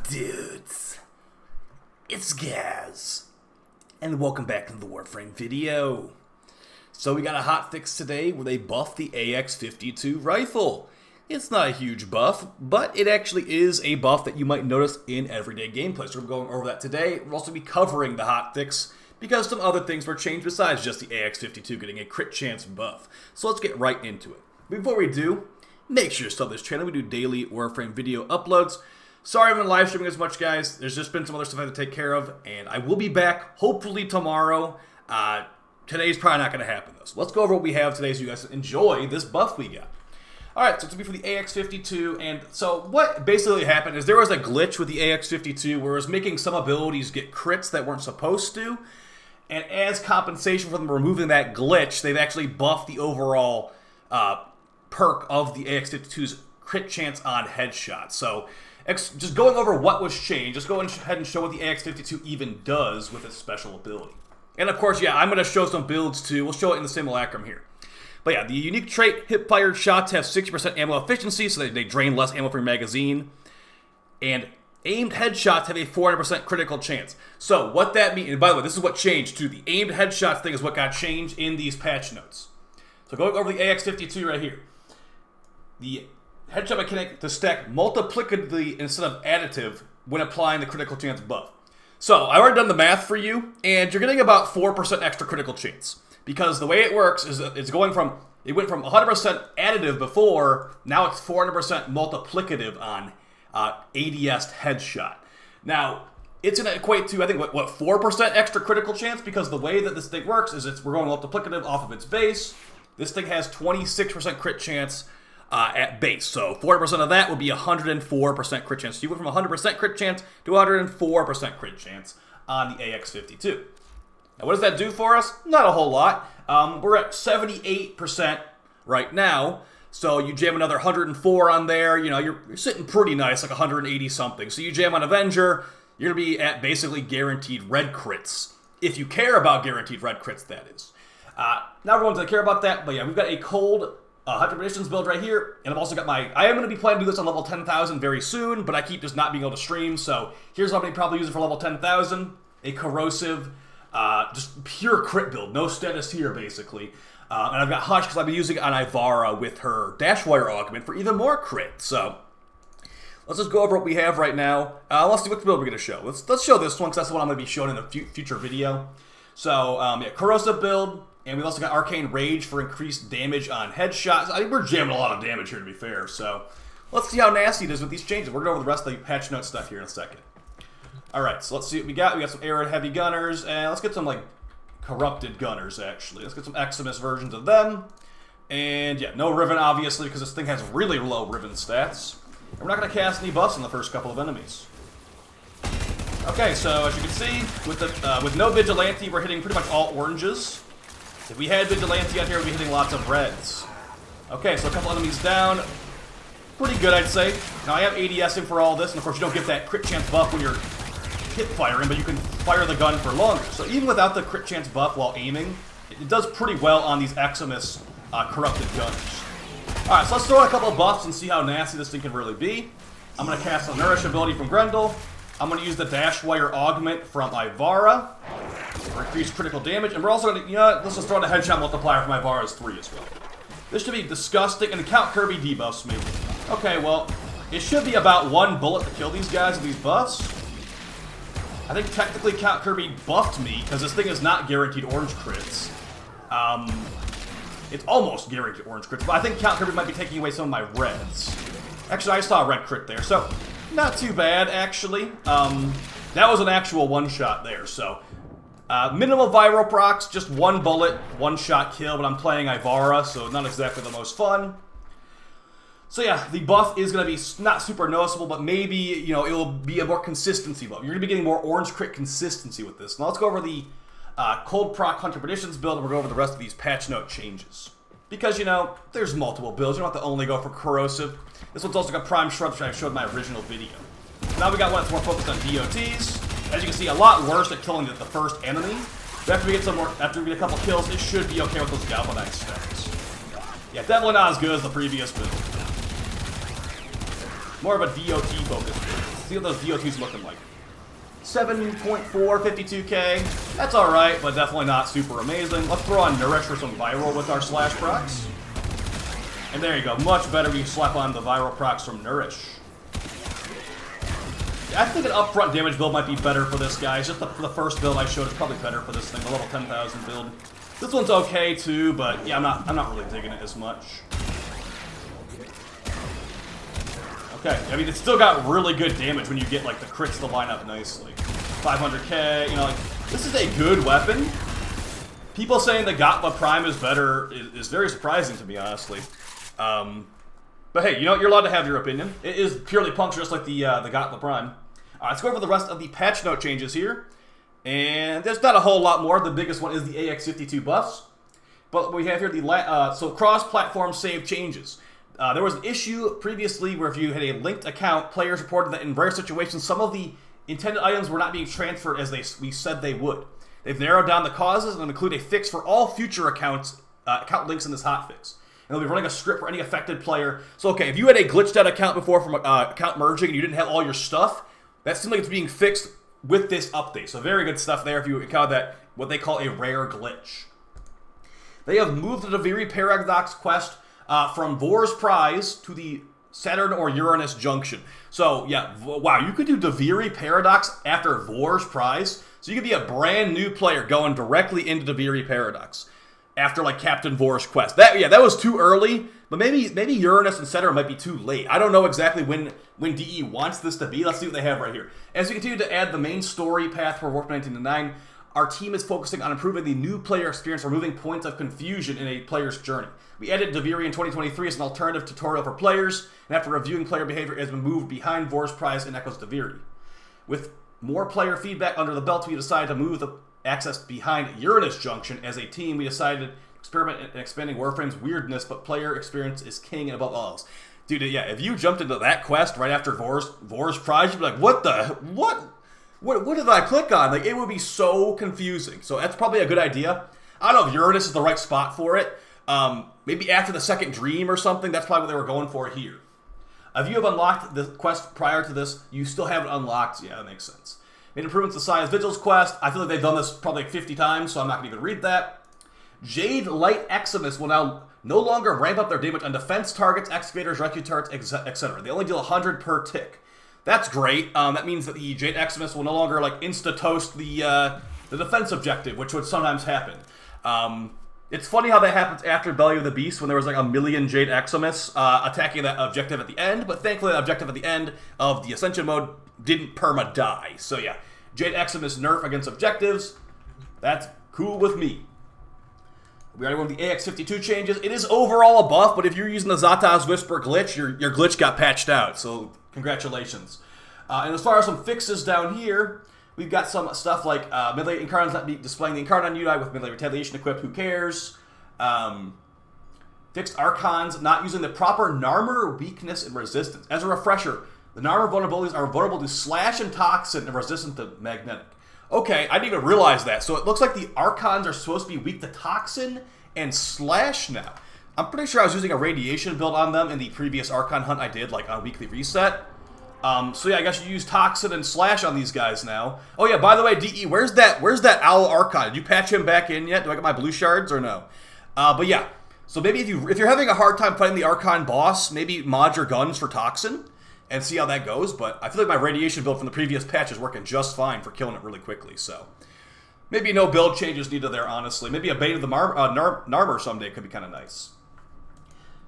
Dudes, it's Gaz, and welcome back to the Warframe video. So we got a hotfix today where they buffed the AX-52 rifle. It's not a huge buff, but it actually is a buff that you might notice in everyday gameplay. So we're going over that today. We'll also be covering the hotfix because some other things were changed besides just the AX-52 getting a crit chance buff. So let's get right into it. Before we do, make sure to sub this channel. We do daily Warframe video uploads. Sorry I haven't been live streaming as much, guys. There's just been some other stuff I have to take care of, and I will be back hopefully tomorrow. Today's probably not going to happen, though. So let's go over what we have today so you guys enjoy this buff we got. Alright, so it's going to be for the AX-52, and so what basically happened is there was a glitch with the AX-52 where it was making some abilities get crits that weren't supposed to, and as compensation for them removing that glitch, they've actually buffed the overall perk of the AX-52's crit chance on headshots. So just going over what was changed, just go ahead and show what the AX-52 even does with its special ability. And of course, yeah, I'm going to show some builds too. We'll show it in the simulacrum here. But yeah, the unique trait, hip-fired shots have 60% ammo efficiency, so they drain less ammo per magazine. And aimed headshots have a 400% critical chance. So what that means, and by the way, this is what changed too. The aimed headshots thing is what got changed in these patch notes. So going over the AX-52 right here. The headshot mechanic to stack multiplicatively instead of additive when applying the critical chance buff. So, I've already done the math for you, and you're getting about 4% extra critical chance. Because the way it works is that it went from 100% additive before, now it's 400% multiplicative on ADS headshot. Now, it's going to equate to, I think, what 4% extra critical chance? Because the way that this thing works is we're going multiplicative off of its base. This thing has 26% crit chance at base. So 40% of that would be 104% crit chance. So you went from 100% crit chance to 104% crit chance on the AX-52. Now what does that do for us? Not a whole lot. We're at 78% right now. So you jam another 104 on there, you know, you're sitting pretty nice, like 180 something. So you jam on Avenger, you're going to be at basically guaranteed red crits. If you care about guaranteed red crits, that is. Not everyone doesn't care about that, but yeah, we've got a cold Hunter Predictions build right here, and I've also got I am going to be planning to do this on level 10,000 very soon, but I keep just not being able to stream, so here's what I'm going to probably use it for level 10,000, a corrosive, just pure crit build, no status here, basically. And I've got Hush, because I've been using it on Ivara with her Dash Wire Augment for even more crit, so let's just go over what we have right now. Let's see what build we're going to show. Let's show this one, because that's the one I'm going to be showing in a future video. So, yeah, corrosive build. And we've also got Arcane Rage for increased damage on headshots. I think we're jamming a lot of damage here, to be fair. So let's see how nasty it is with these changes. We're going to go over the rest of the patch note stuff here in a second. Alright, so let's see what we got. We got some arrowhead heavy gunners. And let's get some, like, corrupted gunners, actually. Let's get some Eximus versions of them. And, yeah, no Riven, obviously, because this thing has really low Riven stats. And we're not going to cast any buffs on the first couple of enemies. Okay, so as you can see, with no Vigilante, we're hitting pretty much all oranges. If we had Vigilante out here, we'd be hitting lots of reds. Okay, so a couple enemies down. Pretty good, I'd say. Now, I have ADSing for all this, and of course, you don't get that crit chance buff when you're hip firing, but you can fire the gun for longer. So even without the crit chance buff while aiming, it does pretty well on these Eximus corrupted gunners. Alright, so let's throw in a couple of buffs and see how nasty this thing can really be. I'm going to cast a Nourish ability from Grendel. I'm going to use the Dash Wire Augment from Ivara for increased critical damage. And we're also going to, let's just throw in a headshot multiplier from Ivara's 3 as well. This should be disgusting. And Count Kirby debuffs me. Okay, well, it should be about 1 bullet to kill these guys with these buffs. I think technically Count Kirby buffed me because this thing is not guaranteed orange crits. It's almost guaranteed orange crits, but I think Count Kirby might be taking away some of my reds. Actually, I saw a red crit there, so not too bad, actually. That was an actual one-shot there, so minimal viral procs, just 1 bullet, 1-shot kill, but I'm playing Ivara, so not exactly the most fun. So yeah, the buff is going to be not super noticeable, but maybe, it will be a more consistency buff. You're going to be getting more orange crit consistency with this. Now let's go over the cold proc Hunter Predictions build, and we'll go over the rest of these patch note changes. Because, there's multiple builds. You don't have to only go for corrosive. This one's also got prime shrubs, which I showed in my original video. Now we got one that's more focused on DOTs. As you can see, a lot worse at killing the first enemy. But after we get a couple kills, it should be okay with those galvanized stacks. Yeah, definitely not as good as the previous build. More of a DOT focused build. See what those DO2's looking like. 7.4, 52k. That's alright, but definitely not super amazing. Let's throw on Nourish for some viral with our slash procs. And there you go. Much better we slap on the viral procs from Nourish. I think an upfront damage build might be better for this guy. It's just the first build I showed is probably better for this thing, the level 10,000 build. This one's okay too, but yeah, I'm not really digging it as much. Okay, I mean it's still got really good damage when you get like the crits to line up nicely. 500k, you know, like this is a good weapon. People saying the Gatva Prime is better is very surprising to me, honestly. But hey, you know, you're allowed to have your opinion. It is purely puncture, just like the Gatva Prime. All right, let's go over the rest of the patch note changes here. And there's not a whole lot more. The biggest one is the AX-52 buffs. But we have here the so cross-platform save changes. There was an issue previously where if you had a linked account, players reported that in rare situations, some of the intended items were not being transferred as we said they would. They've narrowed down the causes and include a fix for all future accounts, account links in this hotfix. And they'll be running a script for any affected player. So, okay, if you had a glitched out account before from account merging and you didn't have all your stuff, that seems like it's being fixed with this update. So very good stuff there if you encounter that, what they call a rare glitch. They have moved the Daviri Paradox quest from Vor's Prize to the Saturn or Uranus Junction. So, yeah, wow, you could do Daviri Paradox after Vor's Prize. So you could be a brand new player going directly into Daviri Paradox after, like, Captain Vor's quest. That was too early, but maybe Uranus and Saturn might be too late. I don't know exactly when DE wants this to be. Let's see what they have right here. As we continue to add the main story path for Warframe 1909, our team is focusing on improving the new player experience, removing points of confusion in a player's journey. We added Daviri in 2023 as an alternative tutorial for players, and after reviewing player behavior, it has been moved behind Vor's Prize and echoes Daviri. With more player feedback under the belt, we decided to move the access behind Uranus Junction. As a team, we decided to experiment in expanding Warframe's weirdness, but player experience is king and above all else. Dude, yeah, if you jumped into that quest right after Vor's Prize, you'd be like, what did I click on? Like, it would be so confusing. So that's probably a good idea. I don't know if Uranus is the right spot for it. Maybe after the second dream or something. That's probably what they were going for here. If you have unlocked the quest prior to this, you still haven't unlocked. Yeah, that makes sense. Made improvements to Science Vigil's quest. I feel like they've done this probably like 50 times, so I'm not going to even read that. Jade Light Eximus will now no longer ramp up their damage on defense targets, excavators, rescue turrets, etc. They only deal 100 per tick. That's great. That means that the Jade Eximus will no longer like insta-toast the defense objective, which would sometimes happen. It's funny how that happens after Belly of the Beast when there was like a million Jade Eximus attacking that objective at the end, but thankfully that objective at the end of the Ascension mode didn't perma-die. So yeah, Jade Eximus nerf against objectives, that's cool with me. We already went with the AX-52 changes. It is overall a buff, but if you're using the Zata's Whisper glitch, your glitch got patched out, so congratulations. And as far as some fixes down here, we've got some stuff like Melee Incarnat's not displaying the Incarnate UI with Melee Retaliation equipped, who cares? Fixed Archons not using the proper Narmer weakness and resistance. As a refresher, the Narmer vulnerabilities are vulnerable to Slash and Toxin and resistant to Magnetic. Okay, I didn't even realize that. So it looks like the Archons are supposed to be weak to Toxin and Slash now. I'm pretty sure I was using a Radiation build on them in the previous Archon hunt I did, like on Weekly Reset. So yeah, I guess you use Toxin and Slash on these guys now. Oh yeah, by the way, DE, where's that Owl Archon? Did you patch him back in yet? Do I get my blue shards or no? But yeah, so maybe if you're having a hard time fighting the Archon boss, maybe mod your guns for Toxin and see how that goes. But I feel like my Radiation build from the previous patch is working just fine for killing it really quickly. So maybe no build changes needed there, honestly. Maybe a Bane of the Narmer someday could be kind of nice.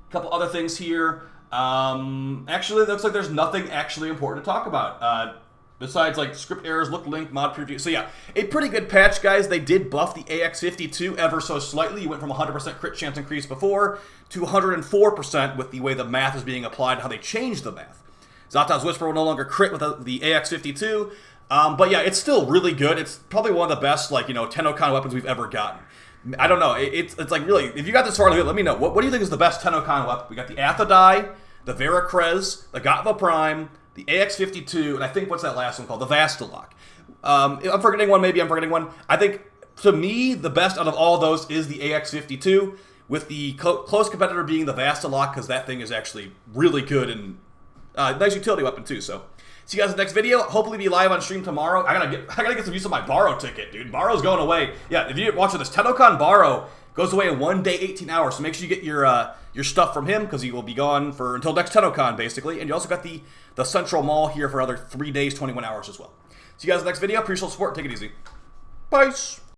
A couple other things here. Actually, it looks like there's nothing actually important to talk about. Besides, like, script errors, look link, mod preview. So yeah, a pretty good patch, guys. They did buff the AX-52 ever so slightly. You went from 100% crit chance increase before to 104% with the way the math is being applied and how they changed the math. Zata's Whisper will no longer crit with the AX-52. But yeah, it's still really good. It's probably one of the best, like, you know, Tennocon weapons we've ever gotten. I don't know. It's like, really, if you got this far, let me know. What do you think is the best Tennocon weapon? We got the Athadai, the Veracrez, the Gatva Prime, the AX-52, and I think, what's that last one called? The Vastalok. If I'm forgetting one, maybe I'm forgetting one. I think, to me, the best out of all those is the AX-52, with the close competitor being the Vastalok, because that thing is actually really good and nice utility weapon, too. So See you guys in the next video. Hopefully be live on stream tomorrow. I gotta get some use of my borrow ticket, dude. Borrow's going away. Yeah, if you're watching this, Tennocon borrow goes away in 1 day, 18 hours. So make sure you get your stuff from him because he will be gone for until next Tennocon, basically. And you also got the Central Mall here for another 3 days, 21 hours as well. See you guys in the next video. Appreciate the support. Take it easy. Bye.